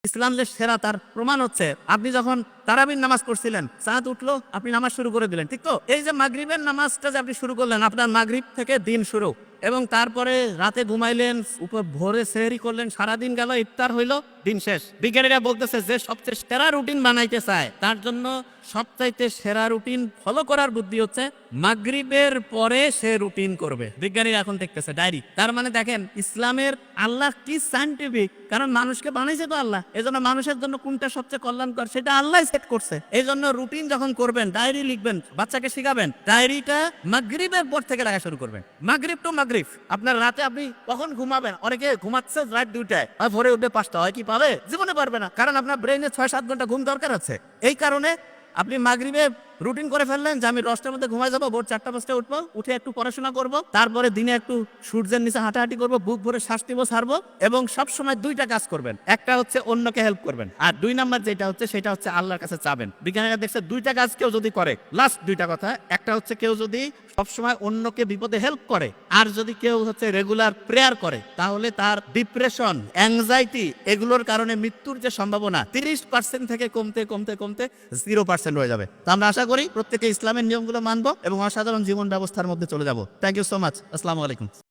ইসলাম যে সেরা তার প্রমাণ হচ্ছে আপনি যখন তারাবির নামাজ পড়ছিলেন, চাঁদ উঠলো, আপনি নামাজ শুরু করে দিলেন, ঠিক তো? এই যে মাগরিবের নামাজটা যে আপনি শুরু করলেন, আপনার মাগরিব থেকে দিন শুরু, এবং তারপরে রাতে ঘুমাইলেন, উপর ভোরে সেহরি করলেন, সারাদিন গেল, ইফতার হইলো, দিন শেষ। বিজ্ঞানীরা বলতেছে যে সবচেয়ে সেরা রুটিন বানাইতে চায় তার জন্য সবচাইতে সেরা রুটিন ফলো করার বুদ্ধি হচ্ছে মাগরিবের পরে সে রুটিন করবে। বিজ্ঞানীরা এখন দেখতেছে ডায়েরি। তার মানে দেখেন ইসলামের আল্লাহ কি সায়েন্টিফিক, কারণ মানুষকে বানাইছে তো আল্লাহ, এজন্য মানুষের জন্য কোনটা সবচেয়ে কল্যাণকর সেটা আল্লাহ সেট করছে। এই জন্য রুটিন যখন করবেন, ডায়েরি লিখবেন, বাচ্চাকে শিখাবেন, ডায়েরিটা মাগরিবের পর থেকে লেখা শুরু করবেন। মাগরিব টু মাগরিব। আপনার রাতে আপনি কখন ঘুমাবেন, অনেকে ঘুমাচ্ছে রাত 2টায় আর ভোরে উঠে 5টা, হয় কি পাবে? জীবনে পারবে না, কারণ আপনার ব্রেনে 6-7 ঘন্টা ঘুম দরকার আছে। এই কারণে আপনি মাগরিবে রুটিন করে ফেললেন যে আমি 10টার মধ্যে ঘুমাই যাবো, ভোর 4টা-5টায় উঠবো, উঠে একটু পড়াশোনা করব, তারপরে দিনে একটু সূর্যের নিচে হাঁটাহাঁটি করবো, বুক ভরে শ্বাস নিবো, ছাড়বো, এবং সবসময় 2টা কাজ করবেন। একটা হচ্ছে অন্যকে হেল্প করবেন, আর 2 নাম্বার যেটা হচ্ছে সেটা হচ্ছে আল্লাহর কাছে চাবেন। বিজ্ঞানীরা দেখছে 2টা কাজ কেউ যদি করে, লাস্ট 2টা কথা, একটা হচ্ছে কেউ যদি সবসময় অন্যকে বিপদে হেল্প করে, আর যদি কেউ হচ্ছে রেগুলার প্রেয়ার করে, তাহলে তার ডিপ্রেশন, অ্যাংজাইটি এগুলোর কারণে মৃত্যুর যে সম্ভাবনা 30% থেকে কমতে কমতে কমতে 0% হয়ে যাবে। তো আমরা আশা করি প্রত্যেকে ইসলামের নিয়মগুলো মানবো এবং অসাধারণ জীবন ব্যবস্থার মধ্যে চলে যাব। Thank you so much. আসসালামু আলাইকুম।